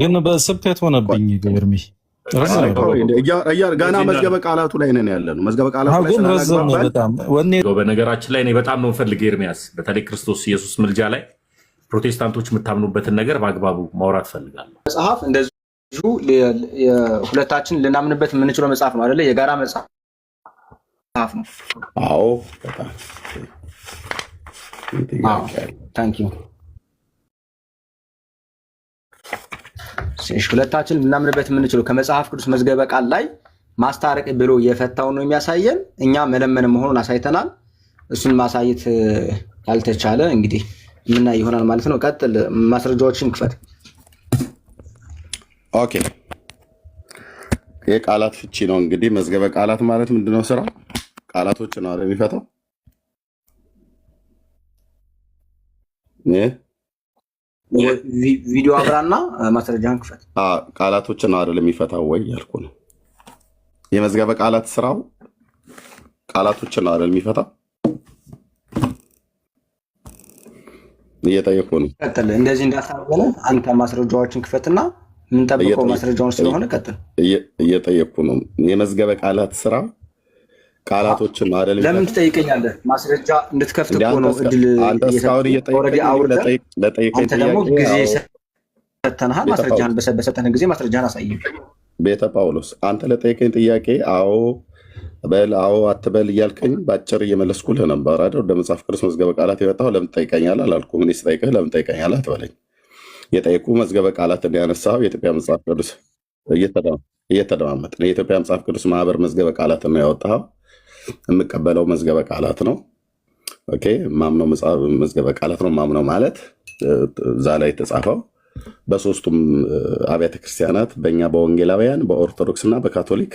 ግን በስብከት ሆነብኝ ግርሚ ገና መዝገበ ቃላቱ ላይ ነን ያለነው። መዝገበ ቃላቱ ላይ በነገራችን ላይ እኔ በጣም ነው ፈልግ ኤርሚያስ፣ በተለይ ክርስቶስ ኢየሱስ ምልጃ ላይ ፕሮቴስታንቶች የምታምኑበትን ነገር በአግባቡ ማውራት ፈልጋለሁ። መጽሐፍ እንደዚሁ ሁለታችን ልናምንበት የምንችለው መጽሐፍ ነው አይደለ? የጋራ መጽሐፍ ነው። አዎ በጣም ታንክ ዩ። ሁለታችን ልናምንበት የምንችለው ከመጽሐፍ ቅዱስ መዝገበ ቃል ላይ ማስታረቅ ብሎ የፈታው ነው የሚያሳየን። እኛ መለመን መሆኑን አሳይተናል። እሱን ማሳየት ካልተቻለ እንግዲህ ምና ይሆናል ማለት ነው። ቀጥል፣ ማስረጃዎችን ክፈት። ኦኬ፣ የቃላት ፍቺ ነው እንግዲህ። መዝገበ ቃላት ማለት ምንድነው? ስራ ቃላቶች ነው አይደል የሚፈታው? ቪዲዮ አብራና ማስረጃን ክፈት። ቃላቶችን ነው አይደል የሚፈታው ወይ ያልኩ ነው። የመዝገበ ቃላት ስራው ቃላቶችን ነው አይደል የሚፈታው? እየጠየኩ ነው። ቀጥል። እንደዚህ እንዳሳወለ አንተ ማስረጃዎችን ክፈትና የምንጠብቀው ማስረጃውን ስለሆነ ቀጥል። እየጠየኩ ነው። የመዝገበ ቃላት ስራ ቃላቶችን አይደል? ለምን ትጠይቀኛለህ? ማስረጃ እንድትከፍት እኮ ነው እድል ጊዜ ሰተንሃል። ማስረጃህን በሰጠን ጊዜ ማስረጃህን አሳይ። ቤተ ጳውሎስ አንተ ለጠየቀኝ ጥያቄ አዎ በል አዎ አትበል እያልከኝ በአጭር እየመለስኩልህ ነበር አይደል? ወደ መጽሐፍ ቅዱስ መዝገበ ቃላት የመጣው ለምን ትጠይቀኛለህ አላልኩም። እኔ ስጠይቅህ ለምን ትጠይቀኛለህ አትበለኝ። የጠየቁ መዝገበ ቃላት እንዲያነሳው የኢትዮጵያ መጽሐፍ ቅዱስ እየተደማመጥን የኢትዮጵያ መጽሐፍ ቅዱስ ማህበር መዝገበ ቃላት ነው ያወጣው። የምቀበለው መዝገበ ቃላት ነው። ኦኬ፣ ማምነው መዝገበ ቃላት ነው። ማምነው ማለት እዛ ላይ የተጻፈው በሶስቱም አብያተ ክርስቲያናት በእኛ በወንጌላውያን በኦርቶዶክስ እና በካቶሊክ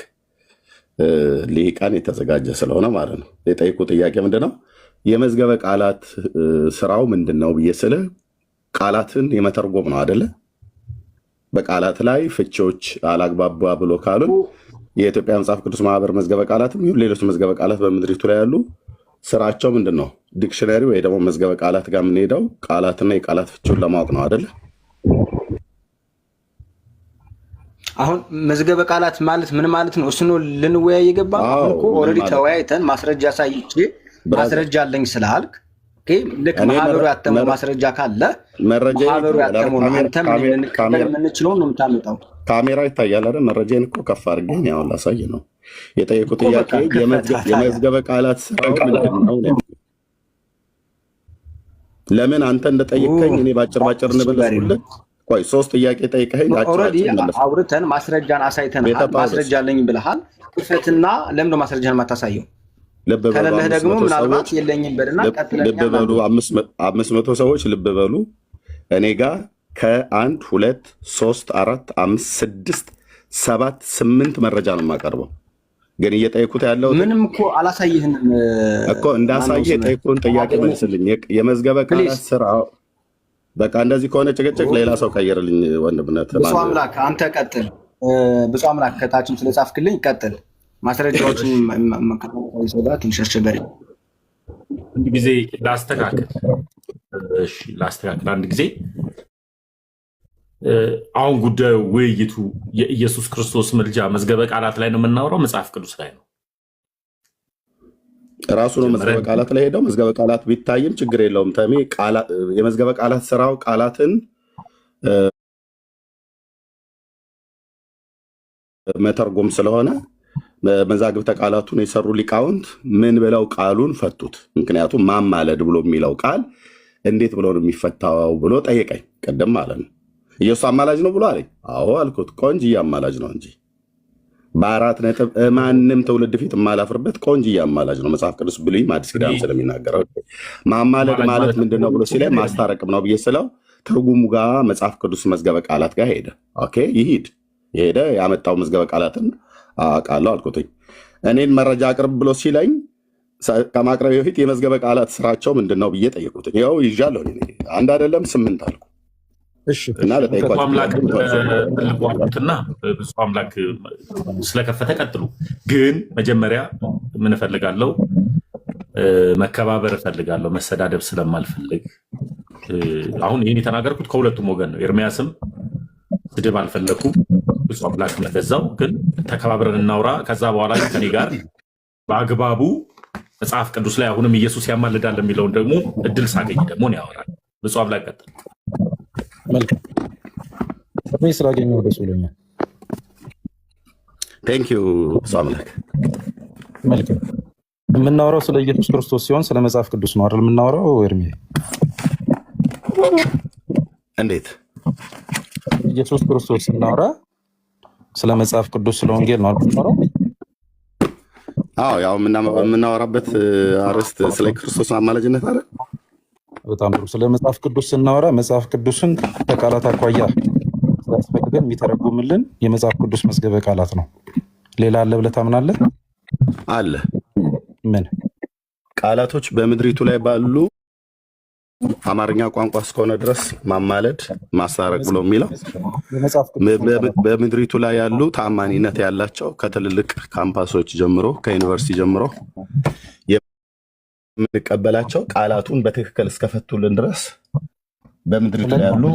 ሊቃን የተዘጋጀ ስለሆነ ማለት ነው። የጠይቁ ጥያቄ ምንድነው? የመዝገበ ቃላት ስራው ምንድን ነው ብዬ ስልህ ቃላትን የመተርጎም ነው አደለ? በቃላት ላይ ፍቺዎች አላግባባ ብሎ ካሉን የኢትዮጵያ መጽሐፍ ቅዱስ ማህበር መዝገበ ቃላትም ይሁን ሌሎች መዝገበ ቃላት በምድሪቱ ላይ ያሉ ስራቸው ምንድን ነው? ዲክሽነሪ ወይ ደግሞ መዝገበ ቃላት ጋር የምንሄደው ቃላትና የቃላት ፍቺውን ለማወቅ ነው አደለ? አሁን መዝገበ ቃላት ማለት ምን ማለት ነው? እሱን ልንወያይ የገባ እኮ ኦልሬዲ ተወያይተን ማስረጃ ሳይቼ ማስረጃ አለኝ ስላልክ ልክ ማህበሩ ያተመው ማስረጃ ካለ ማህበሩ ያተመው አንተም የምንችለውን ነው የምታመጣው። ካሜራ ይታያል አይደል? መረጃዬን እኮ ከፍ አድርጌ አሁን ላሳይ ነው የጠየቁ ጥያቄ። የመዝገበ ቃላት ስራው ምንድን ነው? ለምን አንተ እንደጠየቀኝ እኔ ባጭር እንበለስኩልህ። ቆይ ሶስት ጥያቄ ጠይቀኸኝ ኦልሬዲ አውርተን ማስረጃን አሳይተናል። ማስረጃ አለኝ ብለሃል። ክፈትና ለምን ነው ማስረጃን የማታሳየው? ከሌለህ ደግሞ ምናልባት የለኝም በልና ልብ በሉ 500 ሰዎች ልብ በሉ። እኔ ጋር ከ1 2 3 4 5 6 7 8 መረጃ ነው የማቀርበው። ግን እየጠየኩት ያለው ምንም እኮ አላሳይህንም እኮ። እንዳሳየህ የጠየቁን ጥያቄ መልስልኝ። የመዝገበ ቃላት ስራ በቃ እንደዚህ ከሆነ ጭቅጭቅ ሌላ ሰው ቀይርልኝ። ወንድምነት ብፁዕ አምላክ አንተ ቀጥል። ብፁዕ አምላክ ከታችም ስለጻፍክልኝ ቀጥል። ማስረጃዎችን ሰውዳ ትንሽ አስቸጋሪ አንድ ጊዜ ላስተካክል። አንድ ጊዜ አሁን ጉዳዩ ውይይቱ የኢየሱስ ክርስቶስ ምልጃ መዝገበ ቃላት ላይ ነው የምናወራው፣ መጽሐፍ ቅዱስ ላይ ነው? ራሱ ነው መዝገበ ቃላት ላይ ሄደው መዝገበ ቃላት ቢታይም ችግር የለውም። ተሜ የመዝገበ ቃላት ስራው ቃላትን መተርጎም ስለሆነ መዛግብተ ቃላቱን የሰሩ ሊቃውንት ምን ብለው ቃሉን ፈቱት። ምክንያቱም ማማለድ ብሎ የሚለው ቃል እንዴት ብሎ ነው የሚፈታው ብሎ ጠየቀኝ ቅድም ማለት ነው። ኢየሱስ አማላጅ ነው ብሎ አለኝ። አዎ አልኩት። ቆንጅዬ አማላጅ ነው እንጂ በ4 ነጥብ ማንም ትውልድ ፊት የማላፍርበት ቆንጅዬ አማላጅ ነው። መጽሐፍ ቅዱስ ብሉይም አዲስ ኪዳን ስለሚናገረው ማማለድ ማለት ምንድነው ብሎ ሲለኝ ማስታረቅም ነው ብዬ ስለው ትርጉሙ ጋር መጽሐፍ ቅዱስ መዝገበ ቃላት ጋር ሄደ። ኦኬ ይሂድ። የሄደ ያመጣው መዝገበ ቃላትን አውቃለሁ አልኩትኝ። እኔን መረጃ አቅርብ ብሎ ሲለኝ ከማቅረብ በፊት የመዝገበ ቃላት ስራቸው ምንድን ነው ብዬ ጠየቁትኝ። ያው ይዣለሁ አንድ አይደለም 8 አልኩ እና ብፁዕ አምላክ ስለከፈተ ቀጥሉ። ግን መጀመሪያ ምን እፈልጋለሁ? መከባበር እፈልጋለሁ፣ መሰዳደብ ስለማልፈልግ። አሁን ይህን የተናገርኩት ከሁለቱም ወገን ነው። ኤርሚያስም ስድብ አልፈለኩም። ብፁዕ አምላክ እንደዛው። ግን ተከባብረን እናውራ። ከዛ በኋላ ከኔ ጋር በአግባቡ መጽሐፍ ቅዱስ ላይ አሁንም ኢየሱስ ያማልዳል የሚለውን ደግሞ እድል ሳገኝ ደግሞ ነው ያወራል። ብፁዕ አምላክ ቀጥል። መልካም ስላገኘሁ ደስ ብሎኛል። ቴንኪዩ ብፁዕ አምላክ። መልካም የምናወራው ስለ ኢየሱስ ክርስቶስ ሲሆን ስለ መጽሐፍ ቅዱስ ነው አይደል የምናወራው? ኤርሚ እንዴት ኢየሱስ ክርስቶስ ስናወራ ስለ መጽሐፍ ቅዱስ ስለ ወንጌል ነው የምናወራው? አዎ ያው የምናወራበት አርዕስት ስለ ክርስቶስ አማላጅነት አይደል? በጣም ጥሩ። ስለ መጽሐፍ ቅዱስ ስናወራ መጽሐፍ ቅዱስን ከቃላት አኳያ ሲያስፈልገን የሚተረጉምልን የመጽሐፍ ቅዱስ መዝገበ ቃላት ነው። ሌላ አለ ብለህ ታምናለህ? አለ። ምን ቃላቶች በምድሪቱ ላይ ባሉ አማርኛ ቋንቋ እስከሆነ ድረስ ማማለድ፣ ማስታረቅ ብሎ የሚለው በምድሪቱ ላይ ያሉ ተአማኒነት ያላቸው ከትልልቅ ካምፓሶች ጀምሮ ከዩኒቨርሲቲ ጀምሮ የምንቀበላቸው ቃላቱን በትክክል እስከፈቱልን ድረስ በምድሪቱ ላይ ያሉ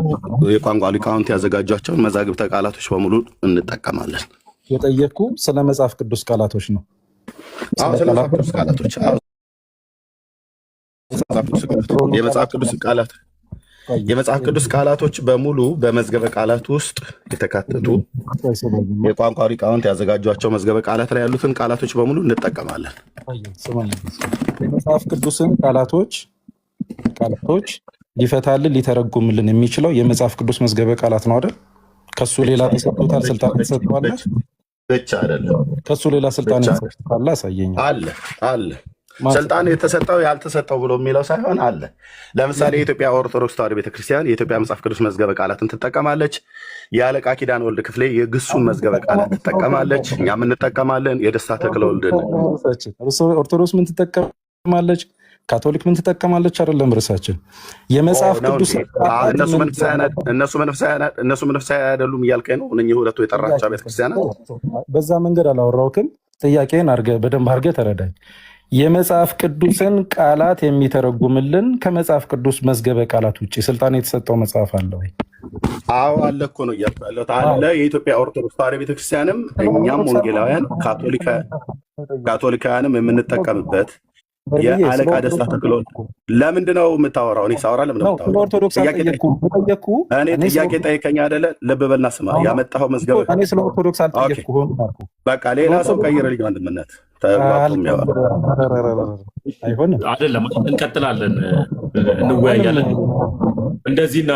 የቋንቋ ሊቃውንት ያዘጋጇቸውን መዛግብተ ቃላቶች በሙሉ እንጠቀማለን። የጠየቅኩ ስለ መጽሐፍ ቅዱስ ቃላቶች ነው። ስለ መጽሐፍ ቅዱስ ቃላቶች የመጽሐፍ ቅዱስ ቃላቶች በሙሉ በመዝገበ ቃላት ውስጥ የተካተቱ የቋንቋ ሊቃውንት ያዘጋጇቸው መዝገበ ቃላት ላይ ያሉትን ቃላቶች በሙሉ እንጠቀማለን። የመጽሐፍ ቅዱስን ቃላቶች ሊፈታልን ሊተረጉምልን የሚችለው የመጽሐፍ ቅዱስ መዝገበ ቃላት ነው አይደል? ከሱ ሌላ ተሰጥቶታል? ስልጣን ተሰጥቷል ብቻ አይደለም። ከሱ ሌላ ስልጣን ተሰጥቷል? አሳየኝ። አለ ስልጣን የተሰጠው ያልተሰጠው ብሎ የሚለው ሳይሆን አለ። ለምሳሌ የኢትዮጵያ ኦርቶዶክስ ተዋሕዶ ቤተክርስቲያን የኢትዮጵያ መጽሐፍ ቅዱስ መዝገበ ቃላትን ትጠቀማለች። የአለቃ ኪዳነ ወልድ ክፍሌ የግሱን መዝገበ ቃላት ትጠቀማለች። እኛም እንጠቀማለን። የደስታ ተክለ ወልድን ኦርቶዶክስ ምን ትጠቀማለች? ካቶሊክ ምን ትጠቀማለች? አይደለም ርዕሳችን የመጽሐፍ ቅዱስ እነሱ መንፈሳዊ አይደሉም እያልከኝ ነው? እነኚህ ሁለቱ የጠራቸው ቤተክርስቲያናት በዛ መንገድ አላወራሁትም። ጥያቄን በደንብ አድርገህ ተረዳኝ። የመጽሐፍ ቅዱስን ቃላት የሚተረጉምልን ከመጽሐፍ ቅዱስ መዝገበ ቃላት ውጭ ስልጣን የተሰጠው መጽሐፍ አለ ወይ? አዎ አለ እኮ ነው እያልኩ ያለሁት። አለ። የኢትዮጵያ ኦርቶዶክስ ተዋሕዶ ቤተክርስቲያንም እኛም ወንጌላውያን ካቶሊካውያንም የምንጠቀምበት የአለቃ ደስታ ተክለ ወልድ። ለምንድን ነው የምታወራው? እኔ ሳወራ ለምን ነው የምታወራው? እኔ ጥያቄ ጠይቀኝ አይደለ? ልብ በልና ስማ። ያመጣኸው መዝገበ እኔ ስለ ኦርቶዶክስ አልጠየቅኩህም። በቃ ሌላ ሰው ቀይረልኝ ወንድምነት አይሆንም። አይደለም እንቀጥላለን፣ እንወያያለን። እንደዚህ እና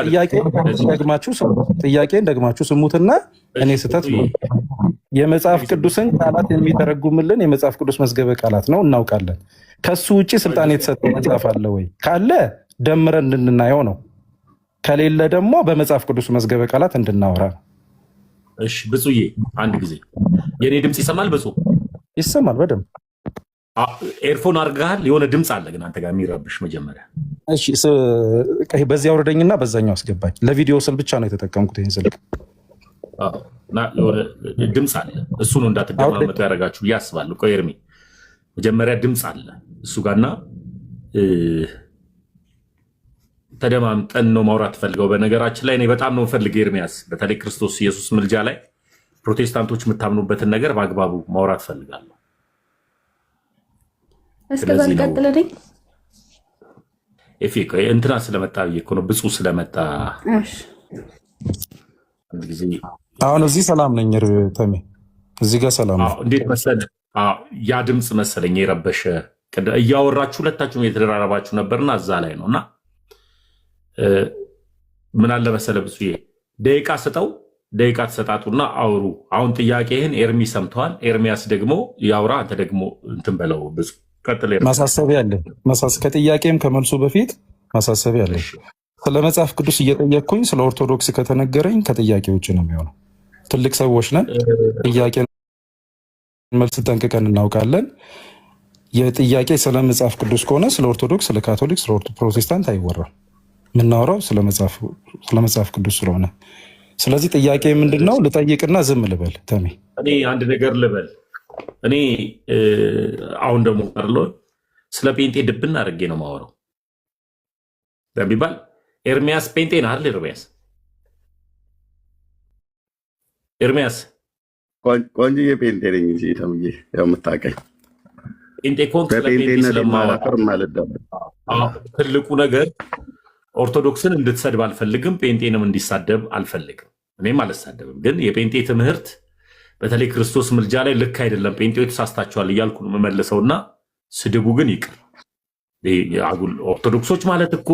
ጥያቄን ደግማችሁ ስሙትና እኔ ስህተት ነው። የመጽሐፍ ቅዱስን ቃላት የሚተረጉምልን የመጽሐፍ ቅዱስ መዝገበ ቃላት ነው፣ እናውቃለን። ከሱ ውጭ ስልጣን የተሰጠው መጽሐፍ አለ ወይ? ካለ ደምረን እንድናየው ነው። ከሌለ ደግሞ በመጽሐፍ ቅዱስ መዝገበ ቃላት እንድናወራ ነው። እሺ ብፁዬ፣ አንድ ጊዜ የኔ ድምፅ ይሰማል? ብፁ ይሰማል በደንብ። ኤርፎን አድርገሃል? የሆነ ድምፅ አለ ግን አንተ ጋር የሚረብሽ። መጀመሪያ እሺ፣ በዚያ አውርደኝና በዛኛው አስገባኝ። ለቪዲዮ ስል ብቻ ነው የተጠቀምኩት ይህን ስልክ። የሆነ ድምፅ አለ፣ እሱ ነው እንዳትደማመጡ ያደረጋችሁ ብዬ አስባለሁ። ቆይ ኤርሚ፣ መጀመሪያ ድምፅ አለ እሱ ጋርና ተደማምጠን ነው ማውራት ፈልገው። በነገራችን ላይ እኔ በጣም ነው ፈልግ ኤርሚያስ፣ በተለይ ክርስቶስ ኢየሱስ ምልጃ ላይ ፕሮቴስታንቶች የምታምኑበትን ነገር በአግባቡ ማውራት ፈልጋለሁ። እስከዛ ልቀጥልልኝ። እንትና ስለመጣ ብዬ እኮ ነው፣ ብፁዕ ስለመጣ። አሁን እዚህ ሰላም ነኝ ተሜ፣ እዚህ ጋር ሰላም ነው። እንዴት መሰለህ ያ ድምፅ መሰለኝ የረበሸ። እያወራችሁ ሁለታችሁም የተደራረባችሁ ነበርና እዛ ላይ ነው። እና ምን አለ መሰለህ ብፁዕ፣ ደቂቃ ስጠው፣ ደቂቃ ተሰጣጡና አውሩ። አሁን ጥያቄህን ኤርሚ ሰምተዋል። ኤርሚያስ ደግሞ ያውራ፣ አንተ ደግሞ እንትን በለው። ብፁዕ ቀጥል። ማሳሰቢያ አለ። ከጥያቄም ከመልሱ በፊት ማሳሰቢያ አለ። ስለ መጽሐፍ ቅዱስ እየጠየቅኩኝ ስለ ኦርቶዶክስ ከተነገረኝ ከጥያቄ ውጭ ነው የሚሆነው። ትልቅ ሰዎች ነን። ጥያቄ መልስ ጠንቅቀን እናውቃለን። የጥያቄ ስለ መጽሐፍ ቅዱስ ከሆነ ስለ ኦርቶዶክስ፣ ስለ ካቶሊክ፣ ስለ ፕሮቴስታንት አይወራም። የምናወራው ስለ መጽሐፍ ቅዱስ ስለሆነ፣ ስለዚህ ጥያቄ ምንድን ነው? ልጠይቅና ዝም ልበል? ተሜ እኔ አንድ ነገር ልበል። እኔ አሁን ደግሞ ቀርሎ ስለ ጴንጤ ድብን አድርጌ ነው የማወራው ቢባል ኤርሚያስ ጴንጤ ነህ አይደል? ኤርሚያስ ኤርሚያስ ቆንጆዬ ጴንጤ ነኝ እንጂ ተምዬ ያው የምታውቀኝ ጴንጤ ኮንክ በጴንጤነት የማላፈር ማለት ነው። ትልቁ ነገር ኦርቶዶክስን እንድትሰድብ አልፈልግም፣ ጴንጤንም እንዲሳደብ አልፈልግም። እኔም አልሳደብም። ግን የጴንጤ ትምህርት በተለይ ክርስቶስ ምልጃ ላይ ልክ አይደለም፣ ጴንጤዎች ተሳስታችኋል እያልኩ ነው የምመልሰውና ስድቡ ግን ይቅር። አጉል ኦርቶዶክሶች ማለት እኮ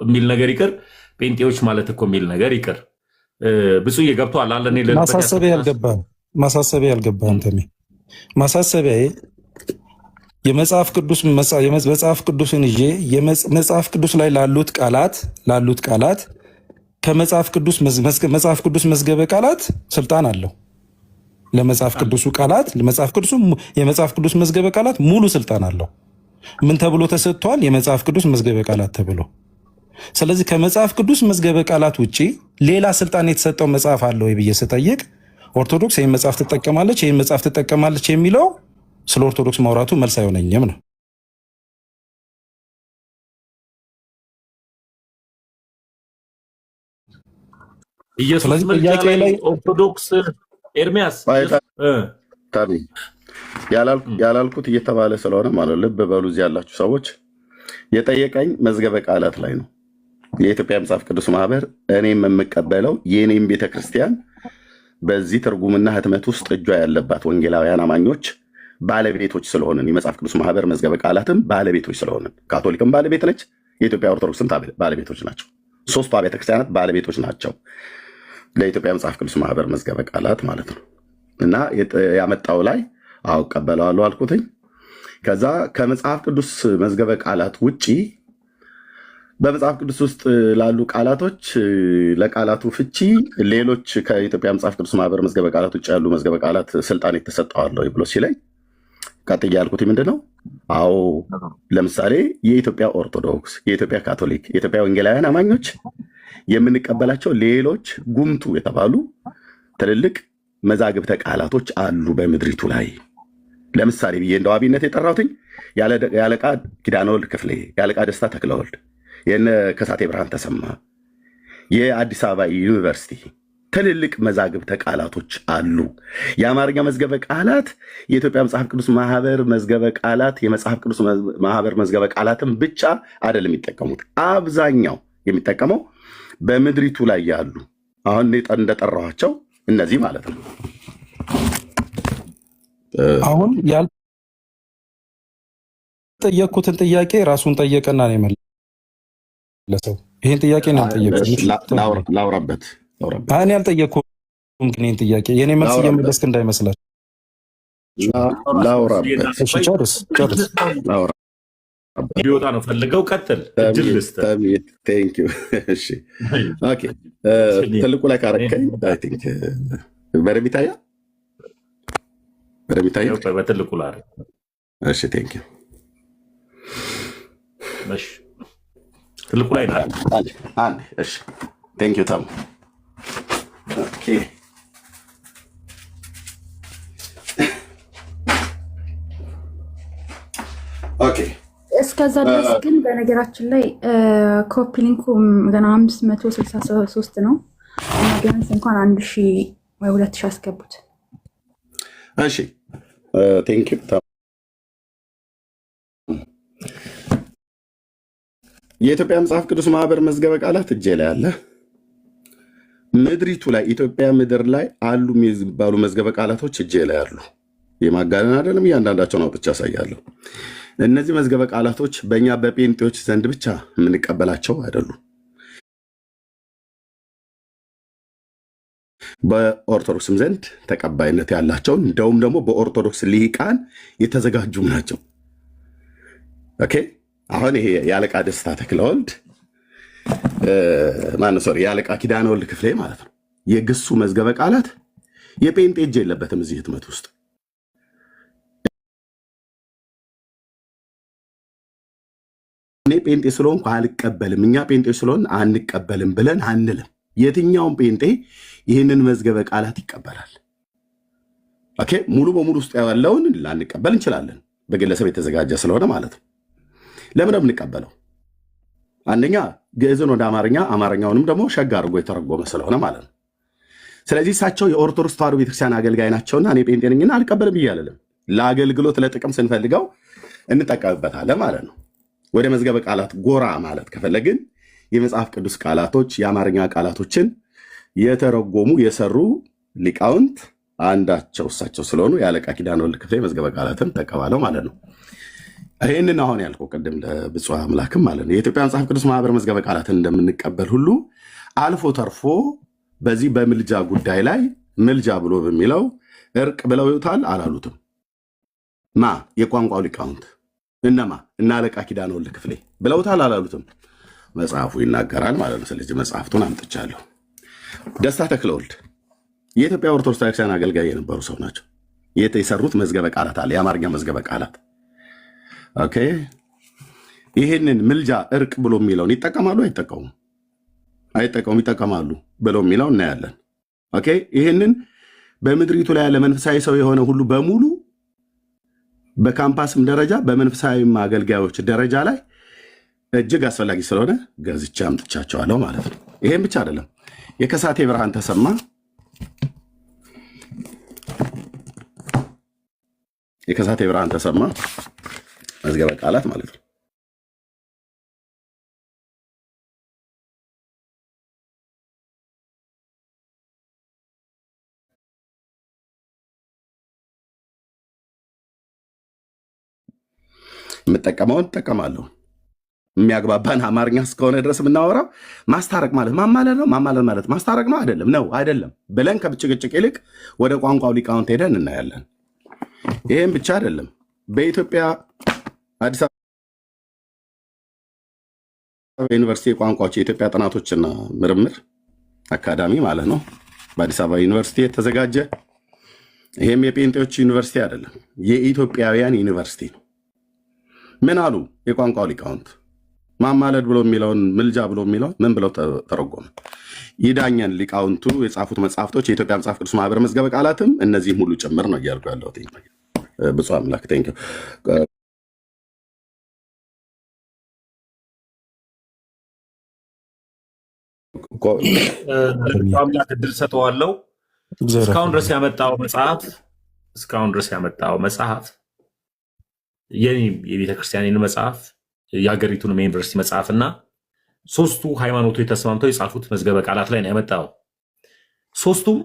የሚል ነገር ይቅር፣ ጴንጤዎች ማለት እኮ የሚል ነገር ይቅር። ብፁዕ ገብቶሃል አለ። ማሳሰቢያ ያልገባህም ተሜ ማሳሰቢያዬ የመጽሐፍ ቅዱስን ይዤ መጽሐፍ ቅዱስ ላይ ላሉት ቃላት ከመጽሐፍ ቅዱስ መዝገበ ቃላት ስልጣን አለው። ለመጽሐፍ ቅዱሱ ቃላት የመጽሐፍ ቅዱስ መዝገበ ቃላት ሙሉ ስልጣን አለው። ምን ተብሎ ተሰጥቷል? የመጽሐፍ ቅዱስ መዝገበ ቃላት ተብሎ። ስለዚህ ከመጽሐፍ ቅዱስ መዝገበ ቃላት ውጪ ሌላ ስልጣን የተሰጠው መጽሐፍ አለ ወይ ብዬ ስጠይቅ ኦርቶዶክስ ይህን መጽሐፍ ትጠቀማለች የሚለው ስለ ኦርቶዶክስ ማውራቱ መልስ አይሆነኝም ነው። ኢየሱስ ምልጃ ላይ ኦርቶዶክስ ኤርሚያስ ያላልኩት እየተባለ ስለሆነ ማለት ልብ በሉ። እዚህ ያላችሁ ሰዎች የጠየቀኝ መዝገበ ቃላት ላይ ነው። የኢትዮጵያ መጽሐፍ ቅዱስ ማህበር እኔም የምቀበለው የኔም ቤተክርስቲያን በዚህ ትርጉምና ህትመት ውስጥ እጇ ያለባት ወንጌላውያን አማኞች ባለቤቶች ስለሆንን የመጽሐፍ ቅዱስ ማህበር መዝገበ ቃላትም ባለቤቶች ስለሆንን፣ ካቶሊክም ባለቤት ነች፣ የኢትዮጵያ ኦርቶዶክስም ባለቤቶች ናቸው። ሶስቱ አብያተ ክርስቲያናት ባለቤቶች ናቸው ለኢትዮጵያ መጽሐፍ ቅዱስ ማህበር መዝገበ ቃላት ማለት ነው። እና ያመጣው ላይ አዎ እቀበለዋለሁ አልኩትኝ። ከዛ ከመጽሐፍ ቅዱስ መዝገበ ቃላት ውጪ በመጽሐፍ ቅዱስ ውስጥ ላሉ ቃላቶች ለቃላቱ ፍቺ ሌሎች ከኢትዮጵያ መጽሐፍ ቅዱስ ማህበር መዝገበ ቃላት ውጭ ያሉ መዝገበ ቃላት ስልጣን የተሰጠዋለሁ ብሎ ሲለኝ ቀጥያ ያልኩት ምንድን ነው? አዎ ለምሳሌ የኢትዮጵያ ኦርቶዶክስ፣ የኢትዮጵያ ካቶሊክ፣ የኢትዮጵያ ወንጌላውያን አማኞች የምንቀበላቸው ሌሎች ጉምቱ የተባሉ ትልልቅ መዛግብተ ቃላቶች አሉ በምድሪቱ ላይ። ለምሳሌ ብዬ እንደ ዋቢነት የጠራሁትኝ የአለቃ ኪዳነ ወልድ ክፍሌ፣ የአለቃ ደስታ ተክለወልድ፣ የነ ከሳቴ ብርሃን ተሰማ፣ የአዲስ አበባ ዩኒቨርሲቲ ትልልቅ መዛግብተ ቃላቶች አሉ። የአማርኛ መዝገበ ቃላት የኢትዮጵያ መጽሐፍ ቅዱስ ማህበር መዝገበ ቃላት የመጽሐፍ ቅዱስ ማህበር መዝገበ ቃላትን ብቻ አይደለም የሚጠቀሙት። አብዛኛው የሚጠቀመው በምድሪቱ ላይ ያሉ አሁን እንደጠራኋቸው እነዚህ ማለት ነው። አሁን ያልጠየቅኩትን ጥያቄ ራሱን ጠየቀና ነው የመለሰው። ይህን ጥያቄ ነው ላውራበት። እኔ አልጠየቅኩም፣ ግን ይህን ጥያቄ የኔ መልስ እየመለስክ እንዳይመስላችሁ። ላውራበት። ጨርስ። ቢወጣ ነው ፈልገው። ቀጥል። እድል ልስጥ። ትልቁ ላይ ካረከኝ በደምብ ይታያል። በትልቁ ላይ ትልቁ ላይ ታሙ እስከዛ ድረስ ግን በነገራችን ላይ ኮፒ ሊንኩ ገና 563 ነው እና ቢያንስ እንኳን 1000 ወይ 2000 አስገቡት። እሺ ቴንክ ዩ። የኢትዮጵያ መጽሐፍ ቅዱስ ማህበር መዝገበ ቃላት እጄ ላይ አለ። ምድሪቱ ላይ ኢትዮጵያ ምድር ላይ አሉ የሚባሉ መዝገበ ቃላቶች እጄ ላይ አሉ። የማጋነን አይደለም፣ እያንዳንዳቸውን አውጥቼ ያሳያለሁ። እነዚህ መዝገበ ቃላቶች በእኛ በጴንጤዎች ዘንድ ብቻ የምንቀበላቸው አይደሉም። በኦርቶዶክስም ዘንድ ተቀባይነት ያላቸው እንደውም ደግሞ በኦርቶዶክስ ሊቃን የተዘጋጁም ናቸው። ኦኬ አሁን ይሄ የአለቃ ደስታ ተክለወልድ የአለቃ ኪዳነ ወልድ ክፍሌ ማለት ነው። የግሱ መዝገበ ቃላት የጴንጤ እጅ የለበትም እዚህ ህትመት ውስጥ። እኔ ጴንጤ ስለሆንኩ አልቀበልም፣ እኛ ጴንጤ ስለሆን አንቀበልም ብለን አንልም። የትኛውም ጴንጤ ይህንን መዝገበ ቃላት ይቀበላል። ኦኬ ሙሉ በሙሉ ውስጥ ያለውን ላንቀበል እንችላለን፣ በግለሰብ የተዘጋጀ ስለሆነ ማለት ነው። ለምን ነው የምንቀበለው? አንደኛ ግዕዝን ወደ አማርኛ፣ አማርኛውንም ደግሞ ሸጋ አድርጎ የተረጎመ ስለሆነ ማለት ነው። ስለዚህ እሳቸው የኦርቶዶክስ ተዋሕዶ ቤተክርስቲያን አገልጋይ ናቸውና እኔ ጴንጤ ነኝና አልቀበልም ብዬ አልልም። ለአገልግሎት ለጥቅም ስንፈልገው እንጠቀምበታለን ማለት ነው። ወደ መዝገበ ቃላት ጎራ ማለት ከፈለግን የመጽሐፍ ቅዱስ ቃላቶች የአማርኛ ቃላቶችን የተረጎሙ የሰሩ ሊቃውንት አንዳቸው እሳቸው ስለሆኑ የአለቃ ኪዳነ ወልድ ክፍሌ መዝገበ ቃላትን ጠቀማለሁ ማለት ነው። ይህንን አሁን ያልከው ቅድም ለብፁዕ አምላክም ማለት ነው የኢትዮጵያ መጽሐፍ ቅዱስ ማህበር መዝገበ ቃላትን እንደምንቀበል ሁሉ አልፎ ተርፎ በዚህ በምልጃ ጉዳይ ላይ ምልጃ ብሎ በሚለው እርቅ ብለውታል አላሉትም? ማ የቋንቋው ሊቃውንት እነማ እና አለቃ ኪዳነ ወልድ ክፍሌ ብለውታል አላሉትም? መጽሐፉ ይናገራል ማለት ነው። ስለዚህ መጽሐፍቱን አምጥቻለሁ። ደስታ ተክለወልድ የኢትዮጵያ ኦርቶዶክስ ቤተክርስቲያን አገልጋይ የነበሩ ሰው ናቸው። የሰሩት መዝገበ ቃላት አለ፣ የአማርኛ መዝገበ ቃላት። ኦኬ ይህንን ምልጃ እርቅ ብሎ የሚለውን ይጠቀማሉ አይጠቀሙም? አይጠቀሙም፣ ይጠቀማሉ ብለው የሚለው እናያለን። ኦኬ ይህንን በምድሪቱ ላይ ያለ መንፈሳዊ ሰው የሆነ ሁሉ በሙሉ በካምፓስም ደረጃ በመንፈሳዊም አገልጋዮች ደረጃ ላይ እጅግ አስፈላጊ ስለሆነ ገዝቼ አምጥቻቸዋለሁ ማለት ነው። ይሄም ብቻ አይደለም። የከሳቴ ብርሃን ተሰማ የከሳቴ ብርሃን ተሰማ መዝገበ ቃላት ማለት ነው። የምጠቀመውን እጠቀማለሁ። የሚያግባባን አማርኛ እስከሆነ ድረስ የምናወራው ማስታረቅ ማለት ማማለል ነው። ማማለል ማለት ማስታረቅ ነው አይደለም ብለን ከብጭቅጭቅ ይልቅ ወደ ቋንቋው ሊቃውንት ሄደን እናያለን። ይህም ብቻ አይደለም። በኢትዮጵያ አዲስ አበባ ዩኒቨርሲቲ የቋንቋዎች የኢትዮጵያ ጥናቶችና ምርምር አካዳሚ ማለት ነው በአዲስ አበባ ዩኒቨርሲቲ የተዘጋጀ ይህም የጴንጤዎች ዩኒቨርሲቲ አይደለም፣ የኢትዮጵያውያን ዩኒቨርሲቲ ነው። ምን አሉ የቋንቋው ሊቃውንት? ማማለድ ብሎ የሚለውን ምልጃ ብሎ የሚለውን ምን ብለው ተረጎሙ? ይዳኘን ሊቃውንቱ የጻፉት መጽሐፍቶች የኢትዮጵያ መጽሐፍ ቅዱስ ማህበር መዝገበ ቃላትም እነዚህም ሁሉ ጭምር ነው እያልኩ ያለሁት። ብፁዕ አምላክ ቴንክ አምላክ እድል ሰጠዋለው። እስካሁን ድረስ ያመጣው መጽሐፍ የኔም የቤተክርስቲያንን መጽሐፍ የሀገሪቱን የዩኒቨርሲቲ መጽሐፍ እና ሶስቱ ሃይማኖቶች ተስማምተው የጻፉት መዝገበ ቃላት ላይ ነው ያመጣው። ሶስቱም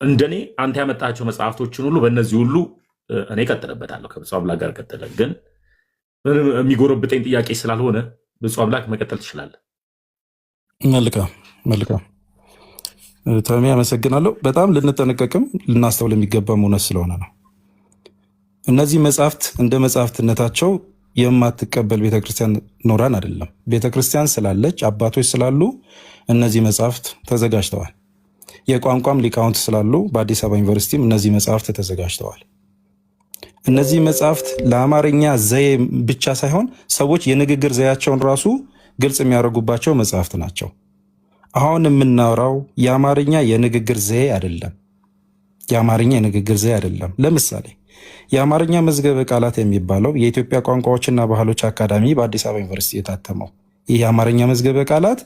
እንደኔ አንተ ያመጣቸው መጽሐፍቶችን ሁሉ በእነዚህ ሁሉ እኔ ቀጥለበታለሁ። ከብፁዕ አምላክ ጋር ቀጥለ ግን የሚጎረብጠኝ ጥያቄ ስላልሆነ ብፁዕ አምላክ መቀጠል ትችላለህ። መልካም ተሜ አመሰግናለሁ። በጣም ልንጠነቀቅም ልናስተውል የሚገባም እውነት ስለሆነ ነው። እነዚህ መጽሐፍት እንደ መጽሐፍትነታቸው የማትቀበል ቤተክርስቲያን ኖራን አይደለም። ቤተክርስቲያን ስላለች አባቶች ስላሉ እነዚህ መጽሐፍት ተዘጋጅተዋል። የቋንቋም ሊቃውንት ስላሉ በአዲስ አበባ ዩኒቨርሲቲም እነዚህ መጽሐፍት ተዘጋጅተዋል። እነዚህ መጽሐፍት ለአማርኛ ዘዬ ብቻ ሳይሆን ሰዎች የንግግር ዘያቸውን ራሱ ግልጽ የሚያደርጉባቸው መጽሐፍት ናቸው። አሁን የምናወራው የአማርኛ የንግግር ዘዬ አይደለም። ለምሳሌ የአማርኛ መዝገበ ቃላት የሚባለው የኢትዮጵያ ቋንቋዎችና ባህሎች አካዳሚ በአዲስ አበባ ዩኒቨርሲቲ የታተመው ይህ የአማርኛ መዝገበ ቃላት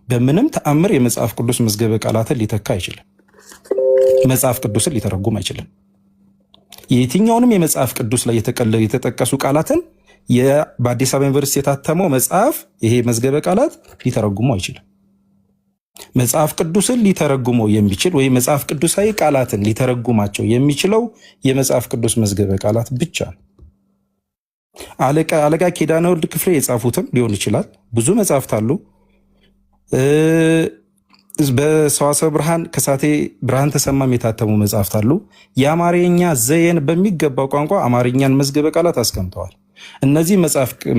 በምንም ተአምር የመጽሐፍ ቅዱስ መዝገበ ቃላትን ሊተካ አይችልም። መጽሐፍ ቅዱስን ሊተረጉም አይችልም። የትኛውንም የመጽሐፍ ቅዱስ ላይ የተጠቀሱ ቃላትን በአዲስ አበባ ዩኒቨርሲቲ የታተመው መጽሐፍ ይሄ መዝገበ ቃላት ሊተረጉሙ አይችልም። መጽሐፍ ቅዱስን ሊተረጉመው የሚችል ወይም መጽሐፍ ቅዱሳዊ ቃላትን ሊተረጉማቸው የሚችለው የመጽሐፍ ቅዱስ መዝገበ ቃላት ብቻ ነው። አለቃ ኪዳነ ወልድ ክፍሌ የጻፉትም ሊሆን ይችላል። ብዙ መጽሐፍት አሉ። በሰዋሰው ብርሃን ከሳቴ ብርሃን ተሰማም የታተሙ መጽሐፍት አሉ። የአማርኛ ዘዬን በሚገባው ቋንቋ አማርኛን መዝገበ ቃላት አስቀምጠዋል። እነዚህ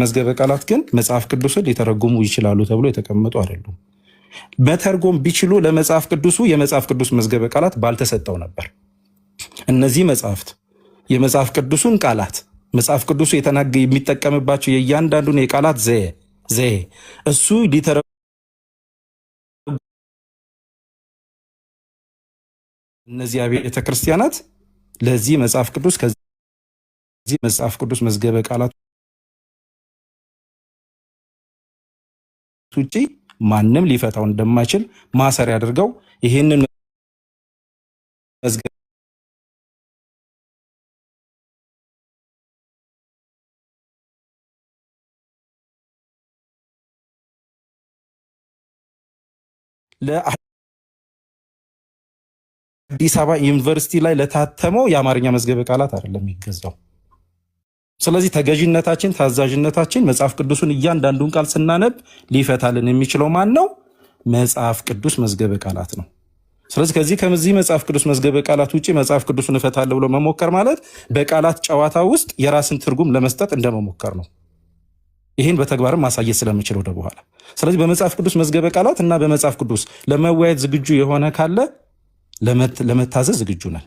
መዝገበ ቃላት ግን መጽሐፍ ቅዱስን ሊተረጉሙ ይችላሉ ተብሎ የተቀመጡ አይደሉም። መተርጎም ቢችሉ ለመጽሐፍ ቅዱሱ የመጽሐፍ ቅዱስ መዝገበ ቃላት ባልተሰጠው ነበር። እነዚህ መጽሐፍት የመጽሐፍ ቅዱሱን ቃላት መጽሐፍ ቅዱሱ የሚጠቀምባቸው የእያንዳንዱን የቃላት ዘዬ እሱ እነዚህ ቤተ ክርስቲያናት ለዚህ መጽሐፍ ቅዱስ ከዚህ መጽሐፍ ቅዱስ መዝገበ ቃላት ውጪ ማንም ሊፈታው እንደማይችል ማሰሪያ አድርገው ይህንን ለአዲስ አበባ ዩኒቨርሲቲ ላይ ለታተመው የአማርኛ መዝገበ ቃላት አይደለም የሚገዛው። ስለዚህ ተገዥነታችን፣ ታዛዥነታችን መጽሐፍ ቅዱሱን እያንዳንዱን ቃል ስናነብ ሊፈታልን የሚችለው ማን ነው? መጽሐፍ ቅዱስ መዝገበ ቃላት ነው። ስለዚህ ከዚህ መጽሐፍ ቅዱስ መዝገበ ቃላት ውጭ መጽሐፍ ቅዱስን እፈታለሁ ብሎ መሞከር ማለት በቃላት ጨዋታ ውስጥ የራስን ትርጉም ለመስጠት እንደመሞከር ነው። ይህን በተግባርም ማሳየት ስለምችል ወደ በኋላ። ስለዚህ በመጽሐፍ ቅዱስ መዝገበ ቃላት እና በመጽሐፍ ቅዱስ ለመወያየት ዝግጁ የሆነ ካለ ለመታዘዝ ዝግጁ ነን።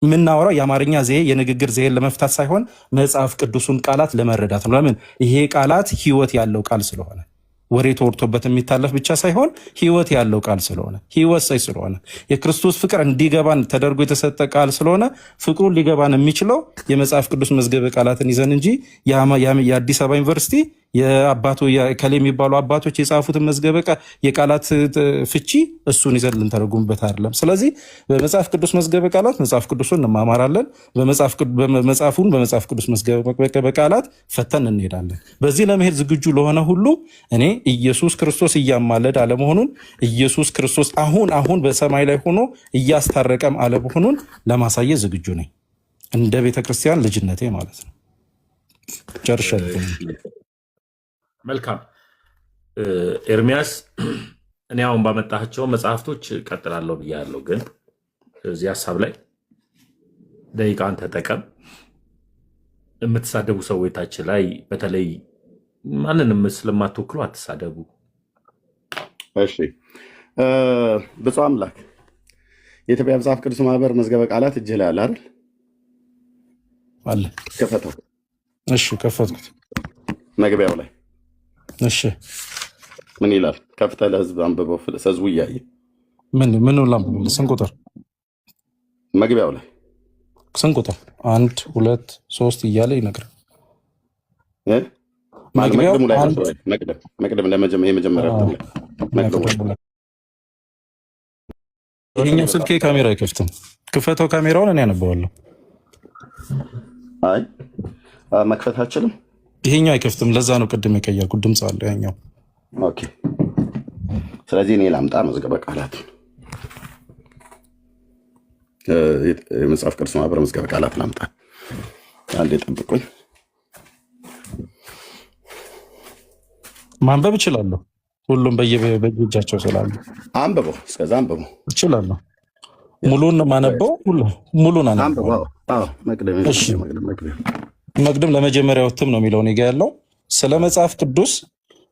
የምናወራው የአማርኛ ዘዬ የንግግር ዘዬን ለመፍታት ሳይሆን መጽሐፍ ቅዱሱን ቃላት ለመረዳት ነው። ለምን? ይሄ ቃላት ህይወት ያለው ቃል ስለሆነ፣ ወሬ ተወርቶበት የሚታለፍ ብቻ ሳይሆን ህይወት ያለው ቃል ስለሆነ፣ ህይወት ሰይ ስለሆነ፣ የክርስቶስ ፍቅር እንዲገባን ተደርጎ የተሰጠ ቃል ስለሆነ ፍቅሩን ሊገባን የሚችለው የመጽሐፍ ቅዱስ መዝገበ ቃላትን ይዘን እንጂ የአዲስ አበባ ዩኒቨርሲቲ የአባቶ ከሌ የሚባሉ አባቶች የጻፉትን መዝገበ የቃላት ፍቺ እሱን ይዘን ልንተረጉምበት አይደለም። ስለዚህ በመጽሐፍ ቅዱስ መዝገበ ቃላት መጽሐፍ ቅዱሱን እንማማራለን። በመጽሐፍ ቅዱስ መዝገበ ቃላት ፈተን እንሄዳለን። በዚህ ለመሄድ ዝግጁ ለሆነ ሁሉ እኔ ኢየሱስ ክርስቶስ እያማለድ አለመሆኑን፣ ኢየሱስ ክርስቶስ አሁን በሰማይ ላይ ሆኖ እያስታረቀም አለመሆኑን ለማሳየት ዝግጁ ነኝ። እንደ ቤተክርስቲያን ልጅነቴ ማለት ነው። ጨርሻለሁ። መልካም ኤርሚያስ፣ እኔ አሁን ባመጣቸው መጽሐፍቶች ቀጥላለሁ ብያለሁ፣ ግን እዚህ ሀሳብ ላይ ደቂቃን ተጠቀም። የምትሳደቡ ሰዎች ላይ በተለይ ማንንም ስለማትወክሉ አትሳደቡ። እሺ፣ ብፁዕ አምላክ የኢትዮጵያ መጽሐፍ ቅዱስ ማህበር መዝገበ ቃላት እጅህ ላይ አለ አይደል? አለ። ከፈተው። እሺ፣ ከፈትኩት። መግቢያው ላይ እሺ ምን ይላል? ከፍተህ ለህዝብ አንብበው፣ ህዝቡ እያየ ምን ላምብልህ? ስንት ቁጥር? መግቢያው ላይ ስንት ቁጥር? 1 2 3 እያለ ይነግራል። መቅደሙ ላይ መቅደም የመጀመሪያ ይሄኛው ስልኬ ካሜራ አይከፍትም። ክፈተው ካሜራውን፣ እኔ አነበዋለሁ። አይ መክፈት አልችልም። ይሄኛው አይከፍትም። ለዛ ነው ቅድም የቀየርኩት። ድምፅ አለ ያኛው። ኦኬ። ስለዚህ እኔ ላምጣ መዝገበ ቃላት፣ የመጽሐፍ ቅዱስ ማህበር መዝገበ ቃላት ላምጣ። አንዴ ጠብቁኝ። ማንበብ እችላለሁ። ሁሉም በየእጃቸው ስላሉ አንብበው። እስከዛ አንብበው እችላለሁ። ሙሉን ማነበው ሙሉን አነበው። መቅደም ለመጀመሪያው እትም ነው የሚለው እኔ ጋ ያለው። ስለ መጽሐፍ ቅዱስ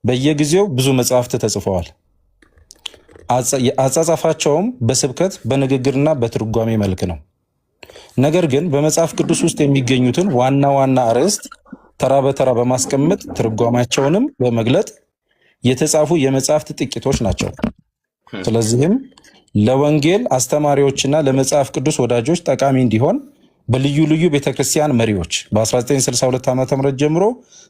በየጊዜው ብዙ መጽሐፍት ተጽፈዋል። አጻጻፋቸውም በስብከት በንግግርና በትርጓሜ መልክ ነው። ነገር ግን በመጽሐፍ ቅዱስ ውስጥ የሚገኙትን ዋና ዋና አርዕስት ተራ በተራ በማስቀመጥ ትርጓሜያቸውንም በመግለጥ የተጻፉ የመጽሐፍት ጥቂቶች ናቸው። ስለዚህም ለወንጌል አስተማሪዎችና ለመጽሐፍ ቅዱስ ወዳጆች ጠቃሚ እንዲሆን በልዩ ልዩ ቤተክርስቲያን መሪዎች በ1962 ዓ.ም ጀምሮ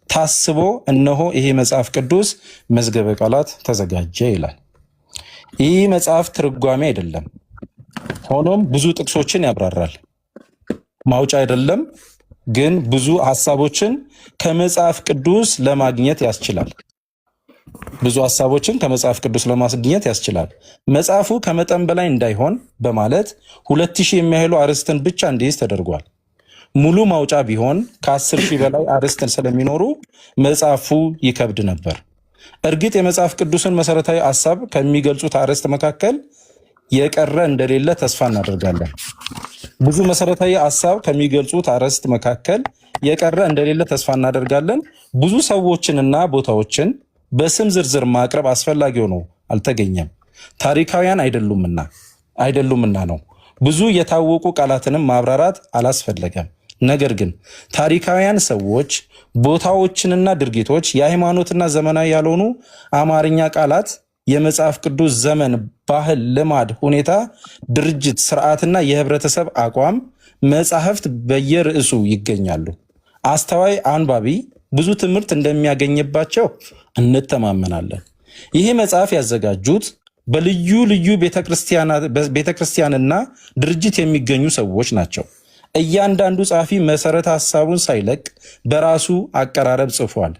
ታስቦ እነሆ ይሄ መጽሐፍ ቅዱስ መዝገበ ቃላት ተዘጋጀ ይላል። ይህ መጽሐፍ ትርጓሜ አይደለም፣ ሆኖም ብዙ ጥቅሶችን ያብራራል። ማውጫ አይደለም፣ ግን ብዙ ሀሳቦችን ከመጽሐፍ ቅዱስ ለማግኘት ያስችላል። ብዙ ሀሳቦችን ከመጽሐፍ ቅዱስ ለማግኘት ያስችላል። መጽሐፉ ከመጠን በላይ እንዳይሆን በማለት 2000 የሚያህሉ አርዕስትን ብቻ እንዲይዝ ተደርጓል። ሙሉ ማውጫ ቢሆን ከ10,000 በላይ አርዕስትን ስለሚኖሩ መጽሐፉ ይከብድ ነበር። እርግጥ የመጽሐፍ ቅዱስን መሰረታዊ ሀሳብ ከሚገልጹት አርዕስት መካከል የቀረ እንደሌለ ተስፋ እናደርጋለን። ብዙ መሰረታዊ ሀሳብ ከሚገልጹት አርዕስት መካከል የቀረ እንደሌለ ተስፋ እናደርጋለን። ብዙ ሰዎችንና ቦታዎችን በስም ዝርዝር ማቅረብ አስፈላጊ ሆኖ አልተገኘም። ታሪካውያን አይደሉምና ነው። ብዙ የታወቁ ቃላትንም ማብራራት አላስፈለገም። ነገር ግን ታሪካውያን ሰዎች፣ ቦታዎችንና ድርጊቶች፣ የሃይማኖትና ዘመናዊ ያልሆኑ አማርኛ ቃላት፣ የመጽሐፍ ቅዱስ ዘመን፣ ባህል፣ ልማድ፣ ሁኔታ፣ ድርጅት፣ ስርዓትና የህብረተሰብ አቋም መጽሐፍት በየርዕሱ ይገኛሉ። አስተዋይ አንባቢ ብዙ ትምህርት እንደሚያገኝባቸው እንተማመናለን። ይህ መጽሐፍ ያዘጋጁት በልዩ ልዩ ቤተክርስቲያንና ድርጅት የሚገኙ ሰዎች ናቸው። እያንዳንዱ ጸሐፊ መሰረተ ሐሳቡን ሳይለቅ በራሱ አቀራረብ ጽፏል።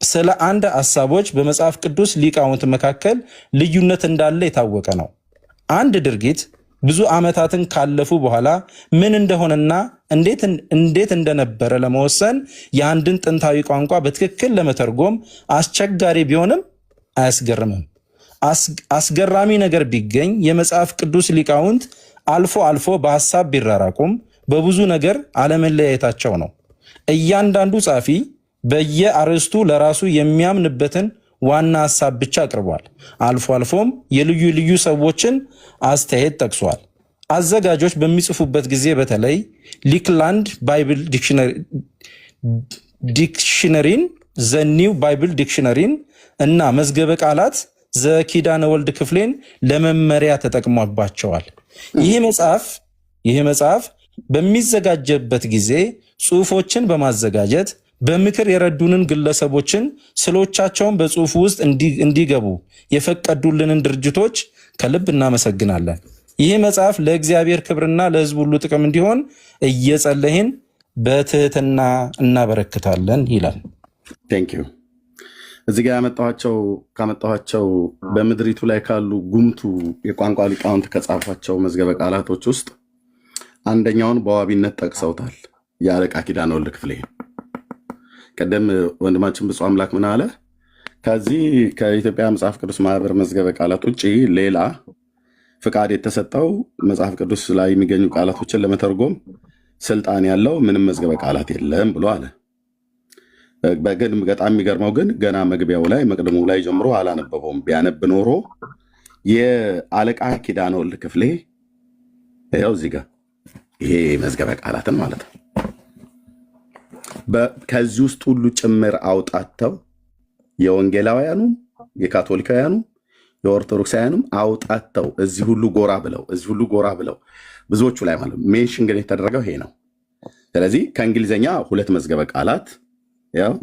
ስለ አንድ ሐሳቦች በመጽሐፍ ቅዱስ ሊቃውንት መካከል ልዩነት እንዳለ የታወቀ ነው። አንድ ድርጊት ብዙ ዓመታትን ካለፉ በኋላ ምን እንደሆነና እንዴት እንደነበረ ለመወሰን የአንድን ጥንታዊ ቋንቋ በትክክል ለመተርጎም አስቸጋሪ ቢሆንም አያስገርምም። አስገራሚ ነገር ቢገኝ የመጽሐፍ ቅዱስ ሊቃውንት አልፎ አልፎ በሐሳብ ቢራራቁም በብዙ ነገር አለመለያየታቸው ነው። እያንዳንዱ ጸሐፊ በየአርዕስቱ ለራሱ የሚያምንበትን ዋና ሐሳብ ብቻ አቅርቧል። አልፎ አልፎም የልዩ ልዩ ሰዎችን አስተያየት ጠቅሷል። አዘጋጆች በሚጽፉበት ጊዜ በተለይ ሊክላንድ ባይብል ዲክሽነሪን፣ ዘኒው ባይብል ዲክሽነሪን እና መዝገበ ቃላት ዘኪዳነ ወልድ ክፍሌን ለመመሪያ ተጠቅሟባቸዋል። ይህ መጽሐፍ በሚዘጋጀበት ጊዜ ጽሑፎችን በማዘጋጀት በምክር የረዱንን ግለሰቦችን ስሎቻቸውን በጽሑፉ ውስጥ እንዲገቡ የፈቀዱልንን ድርጅቶች ከልብ እናመሰግናለን። ይህ መጽሐፍ ለእግዚአብሔር ክብርና ለሕዝብ ሁሉ ጥቅም እንዲሆን እየጸለይን በትህትና እናበረክታለን ይላል። ቴንኪዩ። እዚህ ጋር ካመጣኋቸው በምድሪቱ ላይ ካሉ ጉምቱ የቋንቋ ሊቃውንት ከጻፏቸው መዝገበ ቃላቶች ውስጥ አንደኛውን በዋቢነት ጠቅሰውታል። የአለቃ ኪዳነ ወልድ ክፍሌ ቀደም ወንድማችን ብፁዕ አምላክ ምን አለ? ከዚህ ከኢትዮጵያ መጽሐፍ ቅዱስ ማህበር መዝገበ ቃላት ውጭ ሌላ ፍቃድ የተሰጠው መጽሐፍ ቅዱስ ላይ የሚገኙ ቃላቶችን ለመተርጎም ስልጣን ያለው ምንም መዝገበ ቃላት የለም ብሎ አለ። ግን በጣም የሚገርመው ግን ገና መግቢያው ላይ መቅደሙ ላይ ጀምሮ አላነበበውም። ቢያነብ ኖሮ የአለቃ ኪዳነ ወልድ ክፍሌ ያው እዚህ ጋር ይሄ መዝገበ ቃላትን ማለት ነው ከዚህ ውስጥ ሁሉ ጭምር አውጣተው የወንጌላውያኑም የካቶሊካውያኑም የኦርቶዶክሳውያኑም አውጣተው እዚህ ሁሉ ጎራ ብለው ብዙዎቹ ላይ ማለት ሜንሽን ግን የተደረገው ይሄ ነው። ስለዚህ ከእንግሊዝኛ ሁለት መዝገበ ቃላት ያው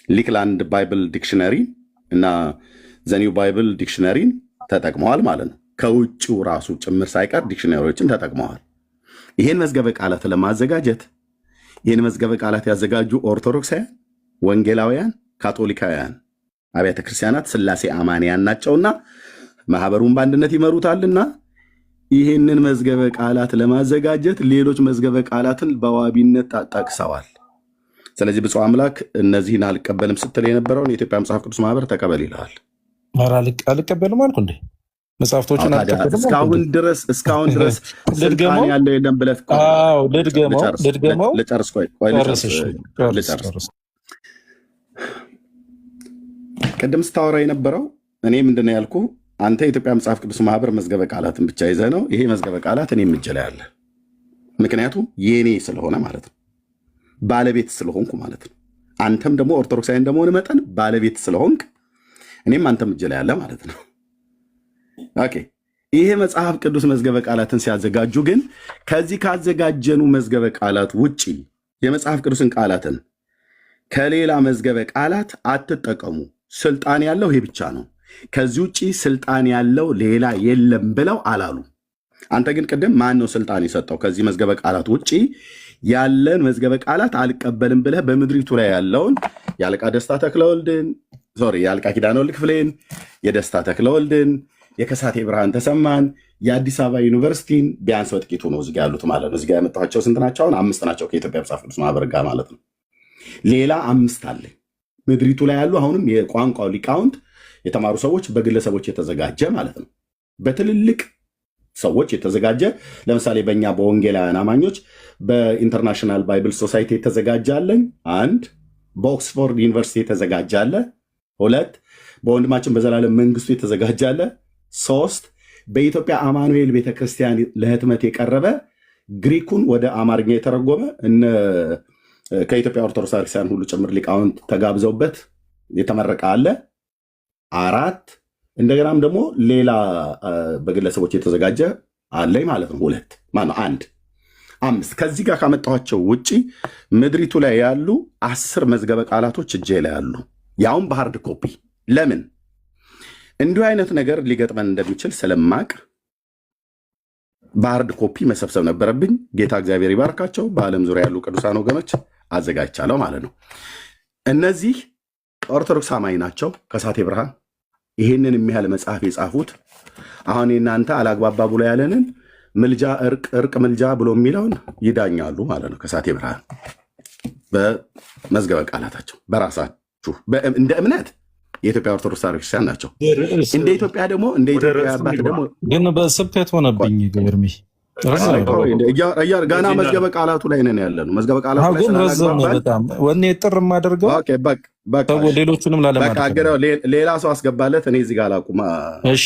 ሊክላንድ ባይብል ዲክሽነሪ እና ዘኒው ባይብል ዲክሽነሪን ተጠቅመዋል ማለት ነው። ከውጭው ራሱ ጭምር ሳይቀር ዲክሽነሪዎችን ተጠቅመዋል። ይህን መዝገበ ቃላት ለማዘጋጀት ይህን መዝገበ ቃላት ያዘጋጁ ኦርቶዶክሳውያን፣ ወንጌላውያን፣ ካቶሊካውያን አብያተ ክርስቲያናት ሥላሴ አማንያን ናቸውና ማህበሩን በአንድነት ይመሩታልና ይህንን መዝገበ ቃላት ለማዘጋጀት ሌሎች መዝገበ ቃላትን በዋቢነት ጠቅሰዋል። ስለዚህ ብፁዕ አምላክ እነዚህን አልቀበልም ስትል የነበረውን የኢትዮጵያ መጽሐፍ ቅዱስ ማህበር ተቀበል ይልሃል። አልቀበልም አልኩ እንዴ? መጽሐፍቶችን እስካሁን ድረስ ስልጣን ያለው የለም ብለህ ልጨርስ። ቅድም ስታወራ የነበረው እኔ ምንድን ነው ያልኩህ? አንተ የኢትዮጵያ መጽሐፍ ቅዱስ ማህበር መዝገበ ቃላትን ብቻ ይዘህ ነው። ይሄ መዝገበ ቃላት እኔ እጄ ላይ አለ። ምክንያቱም የኔ ስለሆነ ማለት ነው፣ ባለቤት ስለሆንኩ ማለት ነው። አንተም ደግሞ ኦርቶዶክሳዊ እንደመሆን መጠን ባለቤት ስለሆንክ እኔም አንተም እጄ ላይ አለ ማለት ነው። ኦኬ። ይሄ መጽሐፍ ቅዱስ መዝገበ ቃላትን ሲያዘጋጁ ግን ከዚህ ካዘጋጀኑ መዝገበ ቃላት ውጪ የመጽሐፍ ቅዱስን ቃላትን ከሌላ መዝገበ ቃላት አትጠቀሙ፣ ስልጣን ያለው ይሄ ብቻ ነው፣ ከዚህ ውጪ ስልጣን ያለው ሌላ የለም ብለው አላሉ። አንተ ግን ቅድም ማን ነው ስልጣን የሰጠው? ከዚህ መዝገበ ቃላት ውጪ ያለን መዝገበ ቃላት አልቀበልም ብለህ በምድሪቱ ላይ ያለውን የአለቃ ደስታ ተክለወልድን የአለቃ ኪዳነ ወልድ ክፍሌን፣ የደስታ ተክለወልድን፣ የከሳቴ ብርሃን ተሰማን፣ የአዲስ አበባ ዩኒቨርሲቲን ቢያንስ በጥቂቱ ነው እዚጋ ያሉት ማለት ነው። እዚጋ ያመጣኋቸው ስንት ናቸው? አሁን 5 ናቸው ከኢትዮጵያ መጽሐፍ ቅዱስ ማህበር ጋር ማለት ነው። ሌላ 5 አለ ምድሪቱ ላይ ያሉ አሁንም የቋንቋው ሊቃውንት የተማሩ ሰዎች በግለሰቦች የተዘጋጀ ማለት ነው። በትልልቅ ሰዎች የተዘጋጀ ለምሳሌ በእኛ በወንጌላውያን አማኞች በኢንተርናሽናል ባይብል ሶሳይቲ የተዘጋጀ አለኝ 1። በኦክስፎርድ ዩኒቨርሲቲ የተዘጋጀ አለ 2። በወንድማችን በዘላለም መንግስቱ የተዘጋጀ አለ 3። በኢትዮጵያ አማኑኤል ቤተክርስቲያን ለህትመት የቀረበ ግሪኩን ወደ አማርኛ የተረጎመ ከኢትዮጵያ ኦርቶዶክስ ክርስቲያን ሁሉ ጭምር ሊቃውንት ተጋብዘውበት የተመረቀ አለ 4። እንደገናም ደግሞ ሌላ በግለሰቦች የተዘጋጀ አለኝ ማለት ነው 2 ማነው 1 5። ከዚህ ጋር ካመጣኋቸው ውጪ ምድሪቱ ላይ ያሉ 10 መዝገበ ቃላቶች እጄ ላይ ያሉ፣ ያውም በሃርድ ኮፒ። ለምን እንዲሁ አይነት ነገር ሊገጥመን እንደሚችል ስለማቅ በሃርድ ኮፒ መሰብሰብ ነበረብኝ። ጌታ እግዚአብሔር ይባርካቸው። በዓለም ዙሪያ ያሉ ቅዱሳን ወገኖች አዘጋጅቻለሁ ማለት ነው። እነዚህ ኦርቶዶክስ አማኝ ናቸው ከሳቴ ብርሃን ይህንን የሚያህል መጽሐፍ የጻፉት አሁን እናንተ አላግባባ ብሎ ያለንን ምልጃ እርቅ ምልጃ ብሎ የሚለውን ይዳኛሉ ማለት ነው። ከሳቴ ብርሃን በመዝገበ ቃላታቸው በራሳችሁ እንደ እምነት የኢትዮጵያ ኦርቶዶክስ ቤተክርስቲያን ናቸው። እንደ ኢትዮጵያ ደግሞ እንደ ኢትዮጵያ አባት ደግሞ ግን በስብከት ሆነብኝ ገርሚ ገና መዝገበ ቃላቱ ላይ ነን ያለ ነው። መዝገበ ቃላቱ ላይ ረዘም በጣም ወኔ ጥር የማደርገው ሌሎቹንም ላለማድረግ ሌላ ሰው አስገባለት። እኔ እዚህ ጋር ላቁም። እሺ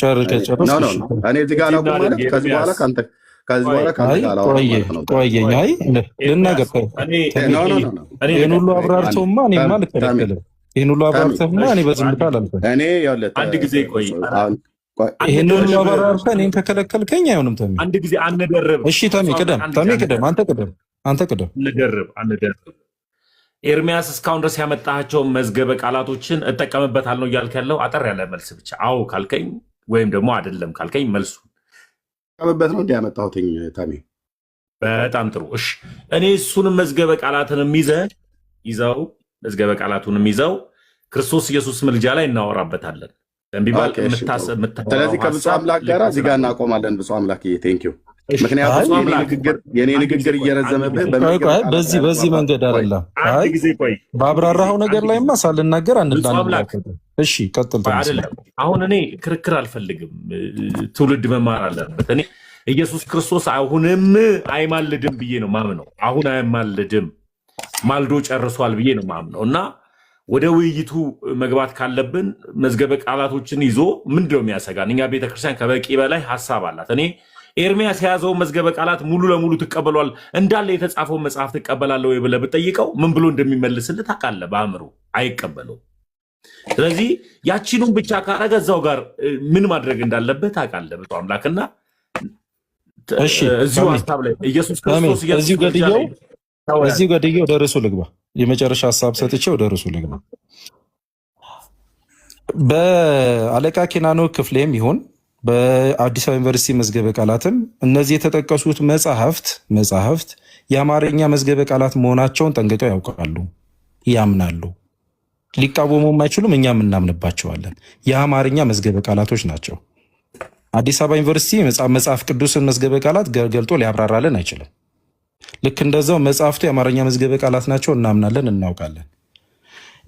ጨርስ። እኔ እዚህ ጋር ላቁም ማለት ከዚህ በኋላ ከአንተ ቆየኝ። አይ ልናገር ይህን ሁሉ አብራርተውማ እኔማ አልከለከልም። ይህን ሁሉ አብራርተውማ እኔ በዝምታ አላልኩም። አንድ ጊዜ ቆይ ይህን ሁሉ አብራርተህ እኔን ከከለከልከኝ አይሆንም። ተሜ አንድ ጊዜ አንደርብ። እሺ ተሜ ቅደም። አንተ ቅደም። አንደርብ። ኤርሚያስ እስካሁን ድረስ ያመጣቸውን መዝገበ ቃላቶችን እጠቀምበታል ነው እያልክ ያለው? አጠር ያለ መልስ ብቻ አዎ ካልከኝ ወይም ደግሞ አይደለም ካልከኝ መልሱ በት ነው እንዲያመጣሁትኝ ታሜ። በጣም ጥሩ እሺ። እኔ እሱንም መዝገበ ቃላትንም ይዘው መዝገበ ቃላቱንም ይዘው ክርስቶስ ኢየሱስ ምልጃ ላይ እናወራበታለን። እንቢባል ስለዚህ ከብፁዕ አምላክ ጋር እዚህ ጋር እናቆማለን። ብፁዕ አምላክ ቴንኪው። ምክንያቱም የኔ ንግግር እየረዘመብህ በዚህ መንገድ አይደለም። በአብራራኸው ነገር ላይማ ሳልናገር እሺ ቀጥል። አሁን እኔ ክርክር አልፈልግም። ትውልድ መማር አለበት። እኔ ኢየሱስ ክርስቶስ አሁንም አይማልድም ብዬ ነው ማምነው። አሁን አይማልድም ማልዶ ጨርሷል ብዬ ነው ማምነው እና ወደ ውይይቱ መግባት ካለብን መዝገበ ቃላቶችን ይዞ ምንድነው የሚያሰጋን? እኛ ቤተክርስቲያን ከበቂ በላይ ሀሳብ አላት። እኔ ኤርሚያስ የያዘው መዝገበ ቃላት ሙሉ ለሙሉ ትቀበሏል እንዳለ የተጻፈውን መጽሐፍ ትቀበላለህ ወይ ብለህ ብጠይቀው ምን ብሎ እንደሚመልስልህ ታውቃለህ? በአእምሮ አይቀበለው። ስለዚህ ያቺኑን ብቻ ካረገ እዛው ጋር ምን ማድረግ እንዳለበት ታውቃለህ። ብፁዕ አምላክና እዚሁ ሀሳብ ላይ ኢየሱስ ክርስቶስ እዚሁ ገድዬ ወደ ርዕሱ ልግባ። የመጨረሻ ሀሳብ ሰጥቼ ወደ ርዕሱ ልግባ። በአለቃ ኬናኖ ክፍሌም ይሁን በአዲስ አበባ ዩኒቨርሲቲ መዝገበ ቃላትም እነዚህ የተጠቀሱት መጽሐፍት የአማርኛ መዝገበ ቃላት መሆናቸውን ጠንቅቀው ያውቃሉ፣ ያምናሉ። ሊቃወሙም አይችሉም፣ እኛም እናምንባቸዋለን። የአማርኛ መዝገበ ቃላቶች ናቸው። አዲስ አበባ ዩኒቨርሲቲ መጽሐፍ ቅዱስን መዝገበ ቃላት ገልጦ ሊያብራራልን አይችልም። ልክ እንደዛው መጽሐፍቱ የአማርኛ መዝገበ ቃላት ናቸው፣ እናምናለን፣ እናውቃለን።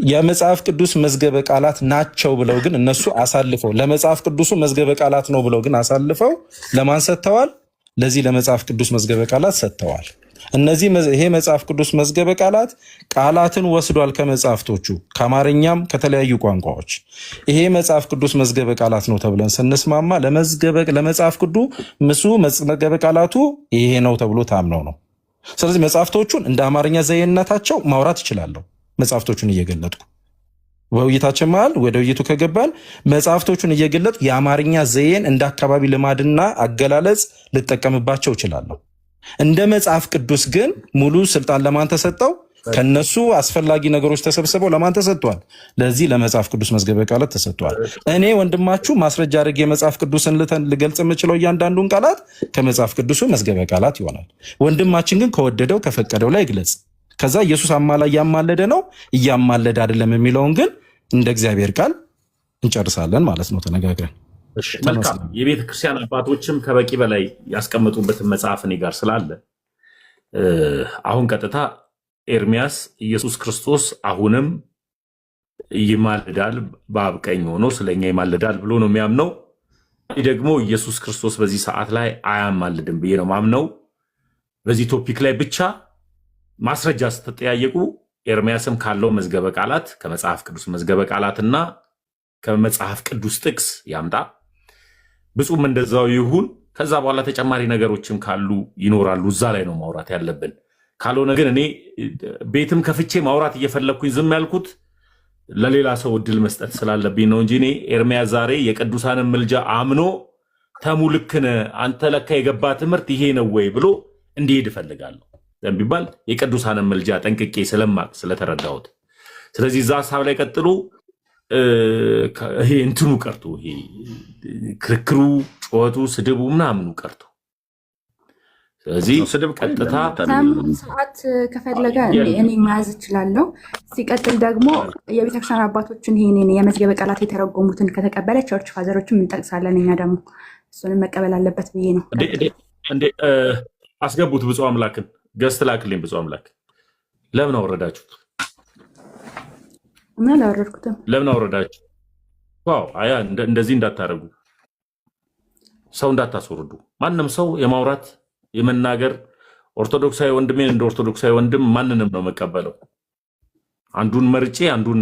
የመጽሐፍ ቅዱስ መዝገበ ቃላት ናቸው ብለው ግን እነሱ አሳልፈው ለመጽሐፍ ቅዱሱ መዝገበ ቃላት ነው ብለው ግን አሳልፈው ለማን ሰጥተዋል? ለዚህ ለመጽሐፍ ቅዱስ መዝገበ ቃላት ሰጥተዋል። ይሄ መጽሐፍ ቅዱስ መዝገበ ቃላት ቃላትን ወስዷል ከመጽሐፍቶቹ ከአማርኛም ከተለያዩ ቋንቋዎች። ይሄ መጽሐፍ ቅዱስ መዝገበ ቃላት ነው ተብለን ስንስማማ ለመጽሐፍ ቅዱስ መዝገበ ቃላቱ ይሄ ነው ተብሎ ታምነው ነው። ስለዚህ መጽሐፍቶቹን እንደ አማርኛ ዘየነታቸው ማውራት ይችላለሁ። መጽሐፍቶቹን እየገለጥኩ በውይይታችን መሃል ወደ ውይይቱ ከገባን መጽሐፍቶቹን እየገለጥኩ የአማርኛ ዘዬን እንደ አካባቢ ልማድና አገላለጽ ልጠቀምባቸው እችላለሁ። እንደ መጽሐፍ ቅዱስ ግን ሙሉ ስልጣን ለማን ተሰጠው? ከነሱ አስፈላጊ ነገሮች ተሰብስበው ለማን ተሰጥቷል? ለዚህ ለመጽሐፍ ቅዱስ መዝገበ ቃላት ተሰጥቷል። እኔ ወንድማችሁ ማስረጃ አድርጌ የመጽሐፍ ቅዱስን ልገልጽ የምችለው እያንዳንዱን ቃላት ከመጽሐፍ ቅዱሱ መዝገበ ቃላት ይሆናል። ወንድማችን ግን ከወደደው ከፈቀደው ላይ ግለጽ። ከዛ ኢየሱስ አማላይ እያማለደ ነው እያማለደ አይደለም የሚለውን ግን እንደ እግዚአብሔር ቃል እንጨርሳለን ማለት ነው ተነጋግረን። መልካም። የቤተ ክርስቲያን አባቶችም ከበቂ በላይ ያስቀመጡበትን መጽሐፍ እኔ ጋር ስላለ አሁን ቀጥታ ኤርሚያስ ኢየሱስ ክርስቶስ አሁንም ይማልዳል በአብ ቀኝ ሆኖ ስለኛ ይማልዳል ብሎ ነው የሚያምነው። ይህ ደግሞ ኢየሱስ ክርስቶስ በዚህ ሰዓት ላይ አያማልድም ብዬ ነው ማምነው። በዚህ ቶፒክ ላይ ብቻ ማስረጃ ስትጠያየቁ ኤርሚያስም ካለው መዝገበ ቃላት ከመጽሐፍ ቅዱስ መዝገበ ቃላትና ከመጽሐፍ ቅዱስ ጥቅስ ያምጣ፣ ብፁም እንደዛው ይሁን። ከዛ በኋላ ተጨማሪ ነገሮችም ካሉ ይኖራሉ፣ እዛ ላይ ነው ማውራት ያለብን። ካልሆነ ግን እኔ ቤትም ከፍቼ ማውራት እየፈለግኩኝ ዝም ያልኩት ለሌላ ሰው እድል መስጠት ስላለብኝ ነው እንጂ እኔ ኤርሚያስ ዛሬ የቅዱሳንን ምልጃ አምኖ ተሙልክነ አንተ ለካ የገባ ትምህርት ይሄ ነው ወይ ብሎ እንዲሄድ እፈልጋለሁ ቢባል የቅዱሳንን ምልጃ ጠንቅቄ ስለማቅ ስለተረዳሁት። ስለዚህ እዛ ሀሳብ ላይ ቀጥሉ። ይሄ እንትኑ ቀርቶ ይሄ ክርክሩ፣ ጩኸቱ፣ ስድቡ ምናምኑ ቀርቶ ስለዚህ ቀጥታ ሰዓት ከፈለገ እኔ መያዝ እችላለሁ። ሲቀጥል ደግሞ የቤተክርስቲያን አባቶችን ይሄን የመዝገበ ቃላት የተረጎሙትን ከተቀበለ ቸርች ፋዘሮችን እንጠቅሳለን። እኛ ደግሞ እሱንም መቀበል አለበት ብዬ ነው። እንዴ አስገቡት። ብፁዕ አምላክን ገዝት ላክልኝ። ብፁዕ አምላክ ለምን አወረዳችሁት? እና አላወረድኩትም። ለምን አወረዳችሁ? ዋው አያ እንደዚህ እንዳታረጉ፣ ሰው እንዳታስወርዱ። ማንም ሰው የማውራት የመናገር ኦርቶዶክሳዊ ወንድሜን እንደ ኦርቶዶክሳዊ ወንድም ማንንም ነው መቀበለው። አንዱን መርጬ አንዱን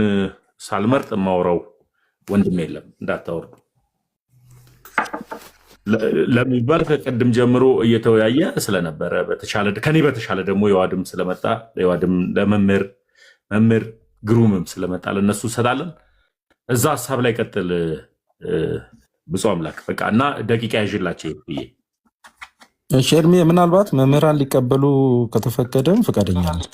ሳልመርጥ የማወራው ወንድም የለም። እንዳታወርዱ ለሚባል ከቀድም ጀምሮ እየተወያየ ስለነበረ ከኔ በተሻለ ደግሞ የዋድም ስለመጣ የዋድም ለመምህር ግሩምም ስለመጣ ለነሱ ሰጣለን። እዛ ሀሳብ ላይ ቀጥል ብፁዕ አምላክ በቃ እና ደቂቃ ያዥላቸው ብዬ እሺ። እድሜ ምናልባት መምህራን ሊቀበሉ ከተፈቀደም ፈቃደኛ ነው።